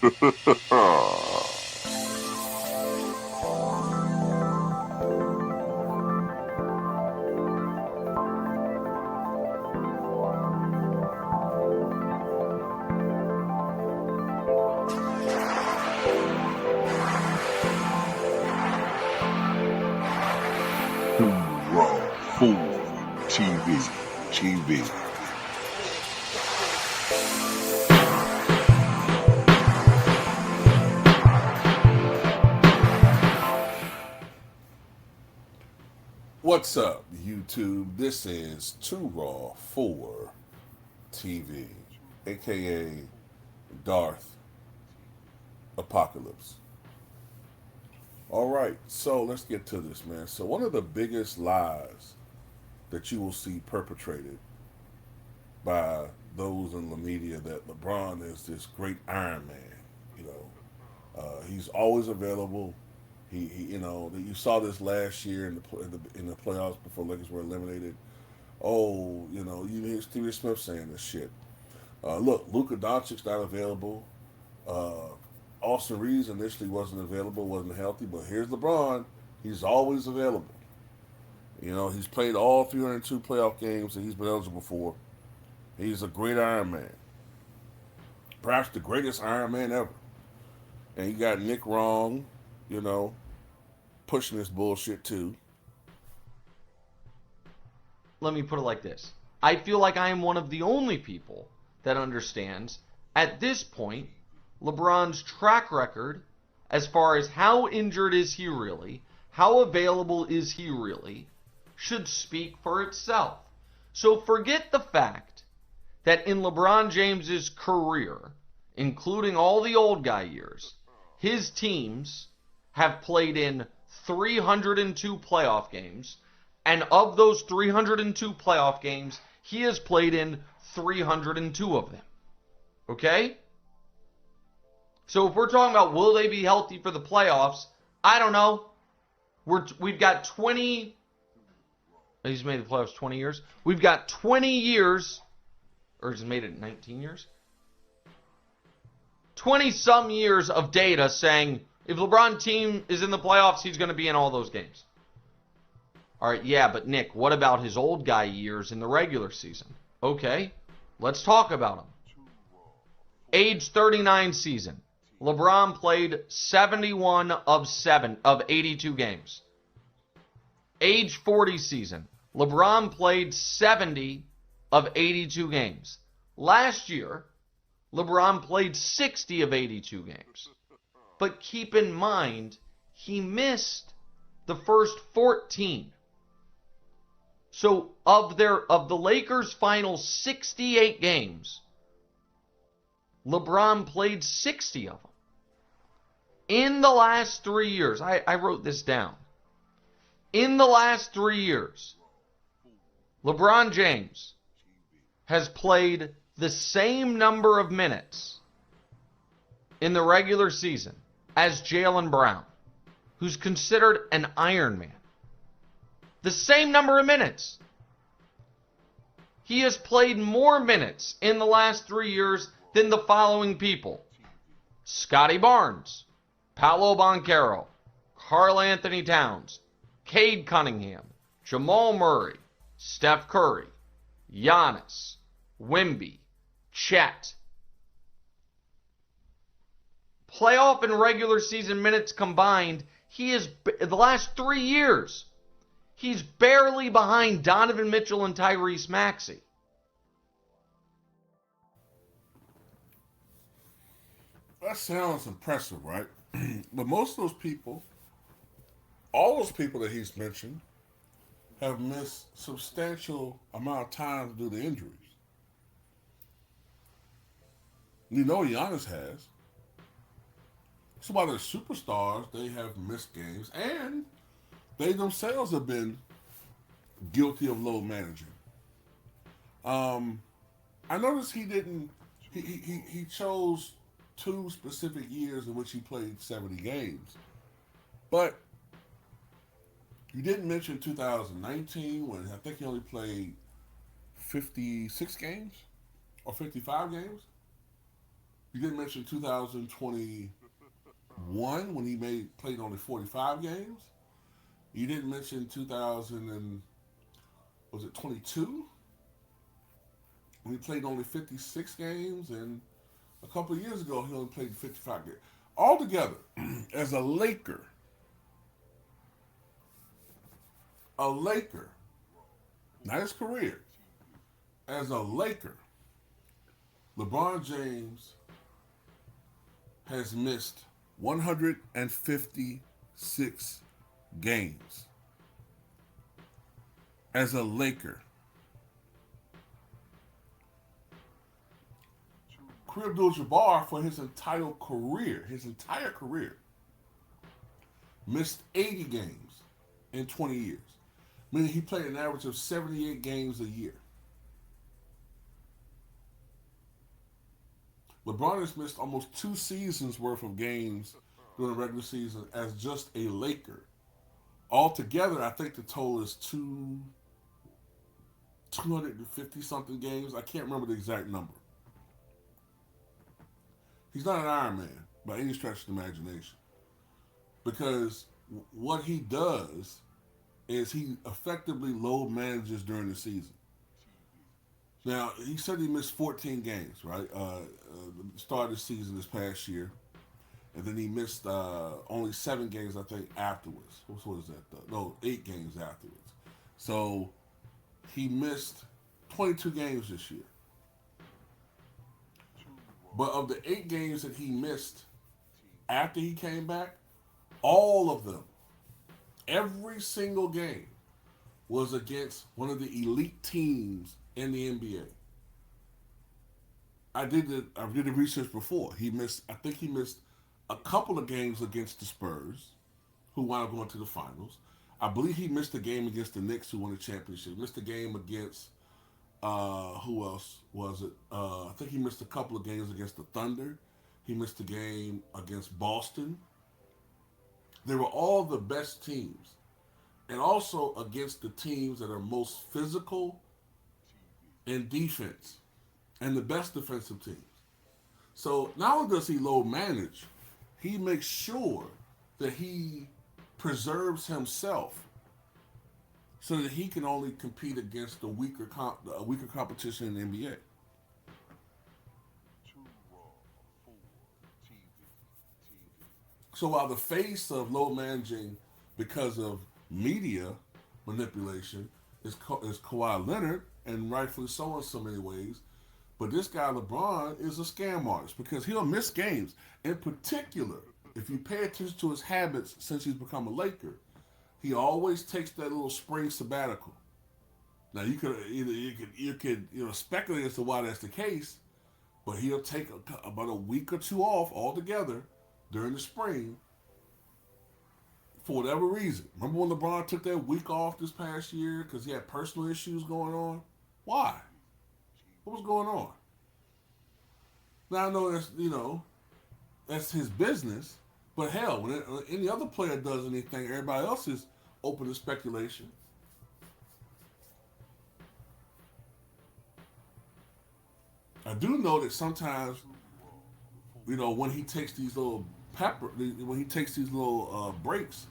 Raw Fool TV. What's up, YouTube? This is Too Raw for TV, aka Darth Apocalypse. All right, so let's get to this, man. So, one of the biggest lies that you will see perpetrated by those in the media that LeBron is this great Iron Man. You know, he's always available. You know, you saw this last year in the playoffs before Lakers were eliminated. Oh, you know, you hear Stephen Smith saying this shit. Look, Luka Doncic's not available. Austin Reeves initially wasn't available, wasn't healthy, but here's LeBron. He's always available. You know, he's played all 302 playoff games that he's been eligible for. He's a great Iron Man. Perhaps the greatest Iron Man ever. And you got Nick wrong, you know, pushing this bullshit too. Let me put it like this. I feel like I am one of the only people that understands, at this point, LeBron's track record as far as how injured is he really, how available is he really, should speak for itself. So forget the fact that in LeBron James's career, including all the old guy years, his teams have played in 302 playoff games, and of those 302 playoff games, he has played in 302 of them. Okay? So if we're talking about will they be healthy for the playoffs, I don't know. We've got 20... He's made the playoffs 20 years. We've got 20 years, or he's made it 19 years? 20-some years of data saying if LeBron team is in the playoffs, he's going to be in all those games. All right, yeah, but Nick, what about his old guy years in the regular season? Okay, let's talk about him. Age 39 season. LeBron played 71 of 82 games. Age 40 season. LeBron played 70 of 82 games. Last year, LeBron played 60 of 82 games. But keep in mind, he missed the first 14. So of the Lakers' final 68 games, LeBron played 60 of them. In the last 3 years, I wrote this down. In the last 3 years, LeBron James has played the same number of minutes in the regular season as Jaylen Brown, who's considered an Iron Man. The same number of minutes. He has played more minutes in the last 3 years than the following people: Scotty Barnes, Paolo Banchero, Karl Anthony Towns, Cade Cunningham, Jamal Murray, Steph Curry, Giannis, Wemby, Chet. Playoff and regular season minutes combined, he is, the last 3 years, he's barely behind Donovan Mitchell and Tyrese Maxey. That sounds impressive, right? But most of those people, all those people that he's mentioned, have missed substantial amount of time due to injuries. You know Giannis has. So while they're superstars, they have missed games, and they themselves have been guilty of load managing. I noticed he chose 2 specific years in which he played 70 games. But you didn't mention 2019 when I think he only played 56 games or 55 games. You didn't mention 2021 when he played only 45 games. You didn't mention 2000 and was it 22 when he played only 56 games, and a couple of years ago he only played 55 games. Altogether, as a Laker, not his career, as a Laker, LeBron James has missed 156 games. As a Laker, Kareem Abdul-Jabbar for his entire career, missed 80 games in 20 years, meaning he played an average of 78 games a year. LeBron has missed almost 2 seasons worth of games during the regular season as just a Laker. Altogether, I think the total is 250 something games. I can't remember the exact number. He's not an Iron Man by any stretch of the imagination, because what he does is he effectively load manages during the season. Now, he said he missed 14 games, right? The start of the season this past year. And then he missed only 7 games, I think, afterwards. What is that? No, 8 games afterwards. So he missed 22 games this year. But of the 8 games that he missed after he came back, all of them, every single game, was against one of the elite teams in the NBA. I did the research before. I think he missed a couple of games against the Spurs, who wound up going to the finals. I believe he missed a game against the Knicks, who won the championship. Missed a game against who else was it? I think he missed a couple of games against the Thunder. He missed a game against Boston. They were all the best teams, and also against the teams that are most physical in defense and the best defensive teams. So not only does he load manage, he makes sure that he preserves himself so that he can only compete against the weaker competition in the NBA. So while the face of load managing because of media manipulation is Kawhi Leonard, and rightfully so in so many ways, but this guy LeBron is a scam artist because he'll miss games. In particular, if you pay attention to his habits since he's become a Laker, he always takes that little spring sabbatical. Now you could speculate as to why that's the case, but he'll take about a week or 2 off altogether during the spring for whatever reason. Remember when LeBron took that week off this past year because he had personal issues going on? Why? What was going on? Now I know that's his business, but hell, when any other player does anything, everybody else is open to speculation. I do know that sometimes, when he takes these little breaks,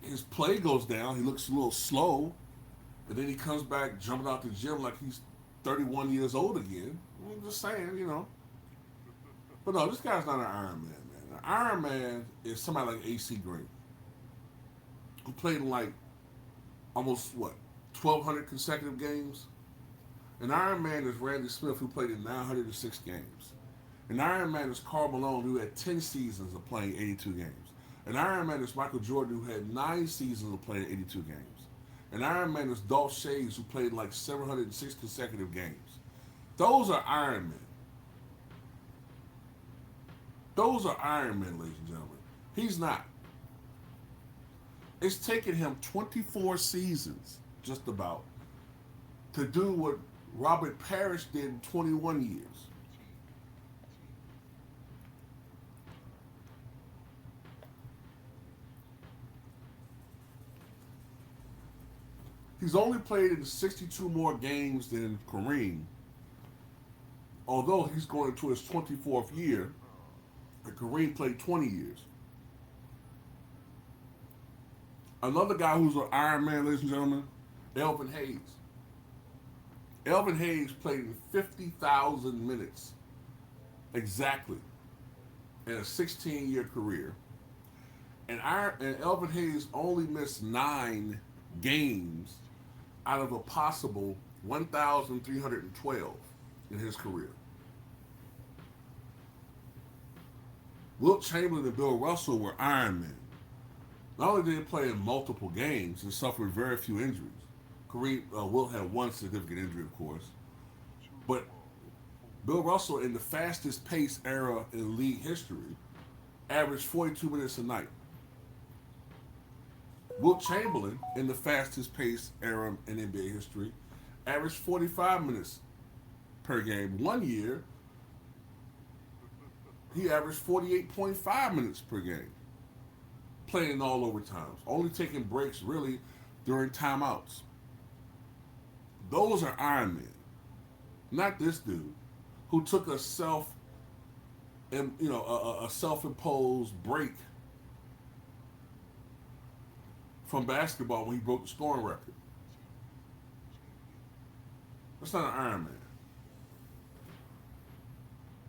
his play goes down. He looks a little slow, and then he comes back jumping out the gym like he's 31 years old again. I'm just saying. But no, this guy's not an Iron Man, man. An Iron Man is somebody like AC Green, who played in like almost 1,200 consecutive games. An Iron Man is Randy Smith, who played in 906 games. An Iron Man is Karl Malone, who had 10 seasons of playing 82 games. An Iron Man is Michael Jordan, who had 9 seasons of playing 82 games. An Iron Man is Dolph Schayes, who played like 706 consecutive games. Those are Iron Men. Those are Iron Men, ladies and gentlemen. He's not. It's taken him 24 seasons, just about, to do what Robert Parrish did in 21 years. He's only played in 62 more games than Kareem, although he's going into his 24th year, and Kareem played 20 years. Another guy who's an Iron Man, ladies and gentlemen, Elvin Hayes. Elvin Hayes played in 50,000 minutes exactly in a 16-year career. And Elvin Hayes only missed 9 games out of a possible 1,312 in his career. Wilt Chamberlain and Bill Russell were Iron Men. Not only did they play in multiple games and suffered very few injuries, Wilt had one significant injury, of course, but Bill Russell, in the fastest pace era in league history, averaged 42 minutes a night. Wilt Chamberlain, in the fastest pace era in NBA history, averaged 45 minutes per game. One year, he averaged 48.5 minutes per game, playing all overtimes, only taking breaks really during timeouts. Those are Iron Men, not this dude who took a self-imposed break from basketball when he broke the scoring record. That's not an Iron Man.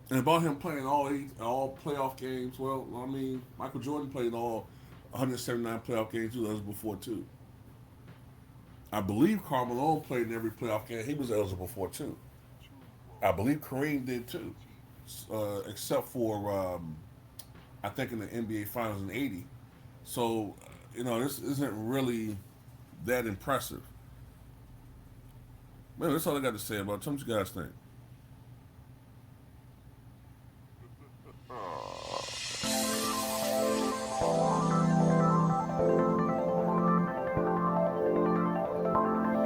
And about him playing all playoff games, well, I mean, Michael Jordan played all 179 playoff games. That was before too. I believe Karl Malone played in every playoff game he was eligible for too. I believe Kareem did too, except for I think in the NBA Finals in '80. So this isn't really that impressive. Man, that's all I got to say about it. Tell me what you guys think.